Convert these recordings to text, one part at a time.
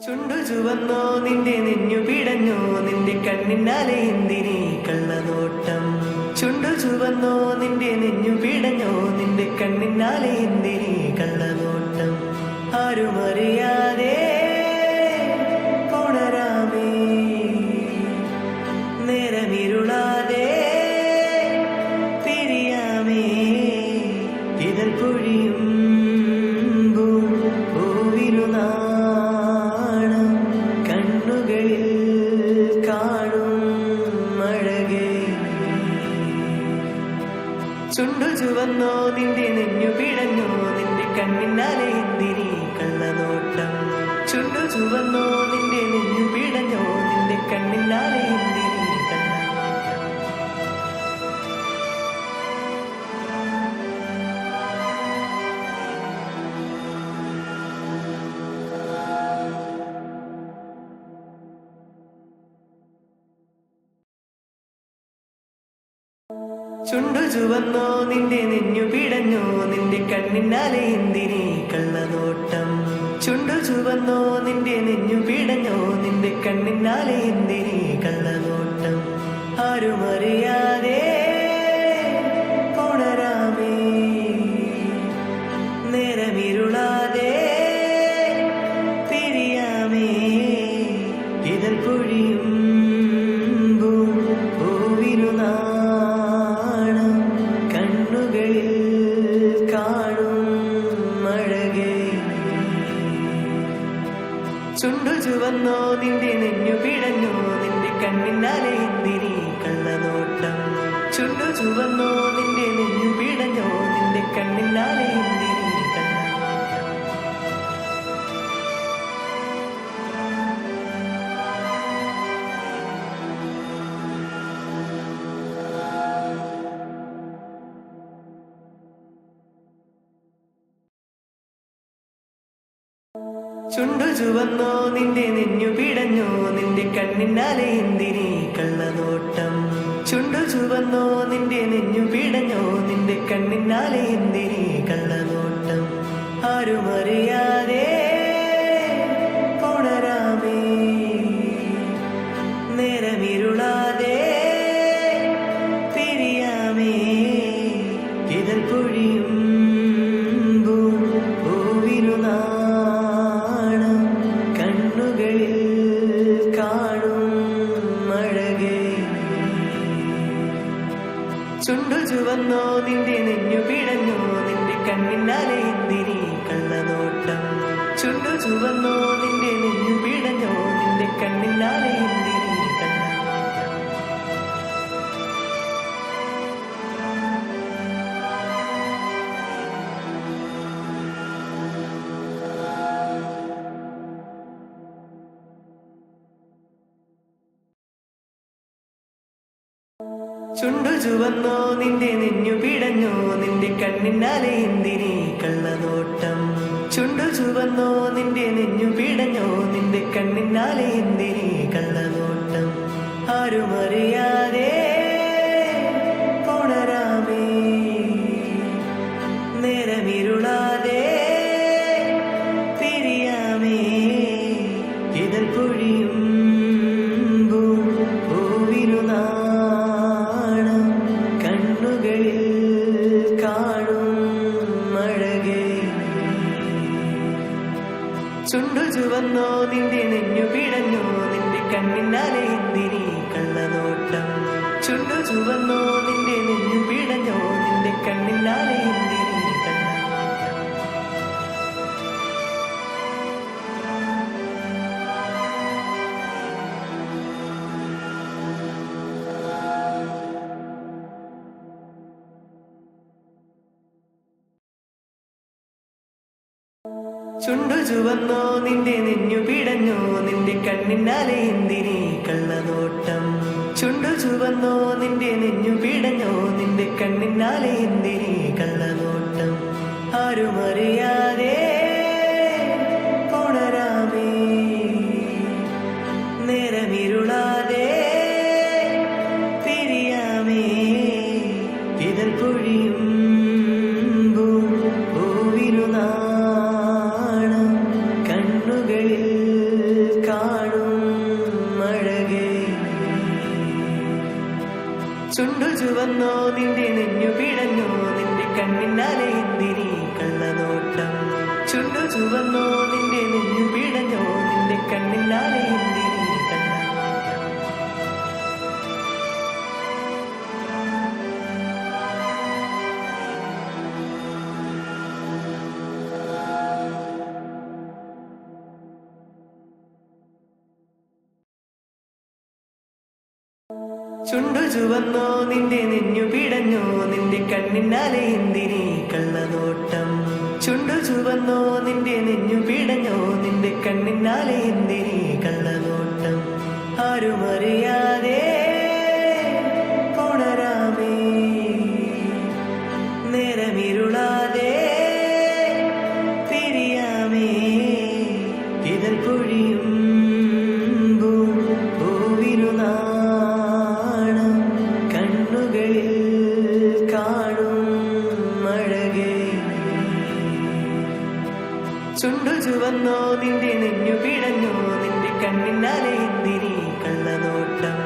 ചുണ്ടു ചുവന്നോ നിന്റെ നെഞ്ഞു പിടഞ്ഞോ നിന്റെ കണ്ണിനാലെ എന്തിനീ കള്ളനോട്ടം. ചുണ്ടു ചുവന്നോ നിന്റെ നെഞ്ഞു പിടഞ്ഞോ നിന്റെ കണ്ണിനാലെ എന്തിനീ കള്ളനോട്ടം. ആരുമറിയാതെ പുണരാമേ നേരമിരുളാതെ പിരിയാമേ ഇതൾ പൊഴിയും ചുണ്ടു ചുവന്നോ നിന്റെ നെഞ്ഞു പിടഞ്ഞോ നിന്റെ കണ്ണിനാലെ എന്തിനീ കള്ളനോട്ടം. ചുണ്ടു ചുവന്നോ നിന്റെ നെഞ്ഞു പിടഞ്ഞോ നിന്റെ കണ്ണിനാലെ എന്തിനീ കള്ളനോട്ടം. ചുണ്ടു ചുവന്നോ നിന്റെ നെഞ്ഞു പിടഞ്ഞോ നിന്റെ കണ്ണിനാലെ എന്തിനീ കള്ളനോട്ടം. ചുണ്ടു ചുവന്നോ നിന്റെ നെഞ്ഞു പിടഞ്ഞോ നിന്റെ കണ്ണിനാലെ എന്തിനീ കള്ളനോട്ടം. ആരുമറിയാതെ പുണരാമേ നേരമിരുളാതെ പിരിയാമേ ഇതൾ പൊഴിയും ചുണ്ടു ചുവന്നോ നിന്റെ നെഞ്ഞു പിടഞ്ഞോ നിന്റെ കണ്ണിനാലെ എന്തിനീ കള്ളനോട്ടം. ചുണ്ടു ചുവന്നോ നിന്റെ നെഞ്ഞു പിടഞ്ഞോ നിന്റെ കണ്ണിനാലെ എന്തിനീ കള്ളനോട്ടം. ചുണ്ടു ചുവന്നോ നിന്റെ നെഞ്ഞു പിടഞ്ഞോ നിന്റെ കണ്ണിനാലെ എന്തിനീ കള്ളനോട്ടം. ചുണ്ടു ചുവന്നോ നിന്റെ നെഞ്ഞു പിടഞ്ഞോ നിന്റെ കണ്ണിനാലെ എന്തിനീ കള്ളനോട്ടം. ആരുമറിയാതെ പുണരാമേ നേരമിരുളാതെ പിരിയാമേ ഇതൾ പൊഴിയും ചുണ്ടു ചുവന്നോ നിന്റെ നെഞ്ഞു പിടഞ്ഞോ നിന്റെ കണ്ണിനാലെ എന്തിനീ കള്ളനോട്ടം. ചുണ്ടു ചുവന്നോ നിന്റെ നെഞ്ഞു പിടഞ്ഞോ നിന്റെ കണ്ണിനാലെ എന്തിനീ കള്ളനോട്ടം. ചുണ്ടു ചുവന്നോ നിന്റെ നെഞ്ഞു പിടഞ്ഞോ നിന്റെ കണ്ണിനാലെ എന്തിനീ കള്ളനോട്ടം. ചുണ്ടു ചുവന്നോ നിന്റെ നെഞ്ഞു പിടഞ്ഞോ നിന്റെ കണ്ണിനാലെ എന്തിനീ കള്ളനോട്ടം. ആരുമറിയാതെ പുണരാമേ നേരമിരുളാതെ പിരിയാമേ ഇതൾ പൊഴിയും ചുണ്ടു ചുവന്നോ നിന്റെ നെഞ്ഞു പിടഞ്ഞോ നിന്റെ കണ്ണിനാലെ എന്തിനീ കള്ളനോട്ടം. ചുണ്ടു ചുവന്നോ നിന്റെ നെഞ്ഞു പിടഞ്ഞോ നിന്റെ കണ്ണിനാലെ എന്തിനീ കള്ളനോട്ടം. ചുണ്ടു ചുവന്നോ നിന്റെ നെഞ്ഞു പിടഞ്ഞോ നിന്റെ കണ്ണിനാലെ എന്തിനീ കള്ളനോട്ടം. ചുണ്ടു ചുവന്നോ നിന്റെ നെഞ്ഞു പിടഞ്ഞോ നിന്റെ കണ്ണിനാലെ എന്തിനീ കള്ളനോട്ടം. ആരുമറിയാതെ പുണരാമേ നേരമിരുളാതെ പിരിയാമേ ഇതൾ പൊഴിയും പൂവിരുനാ കണ്ണുകളിൽ ചുണ്ടു ചുവന്നോ നിന്റെ നെഞ്ഞു പിടഞ്ഞോ നിന്റെ കണ്ണിനാലെ എന്തിനീ കള്ളനോട്ടം ചുണ്ടു ചുവന്നോ നിന്റെ നെഞ്ഞു പിടഞ്ഞോ നിന്റെ കണ്ണിനാലെ എന്തിനീ കള്ളനോട്ടം ചുണ്ടു ചുവന്നോ നിന്റെ നെഞ്ഞു പിടഞ്ഞോ നിന്റെ കണ്ണിനാലെ എന്തിനീ കള്ളനോട്ടം ചുണ്ടു ചുവന്നോ നിന്റെ നെഞ്ഞു പിടഞ്ഞോ നിന്റെ കണ്ണിനാലെ എന്തിനീ കള്ളനോട്ടം ആരുമറിയാതെ പുണരാമേ നേരമിരുളാതെ പിരിയാമേ ഇതൾ പൊഴിയും ചുണ്ടു ചുവന്നോ നിന്റെ നെഞ്ഞു പിടഞ്ഞോ നിന്റെ കണ്ണിനാലെ എന്തിനീ കള്ളനോട്ടം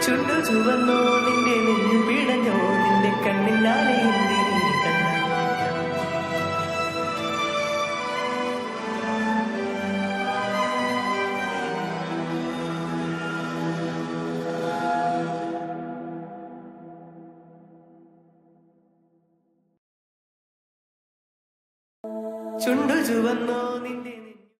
ചുണ്ടു ചുവന്നോ നിന്റെ നെഞ്ഞു പിടഞ്ഞോ നിന്റെ കണ്ണിനാലെ എന്തിനീ കള്ളനോട്ടം ചുണ്ടു ചുവന്നോ നിന്റെ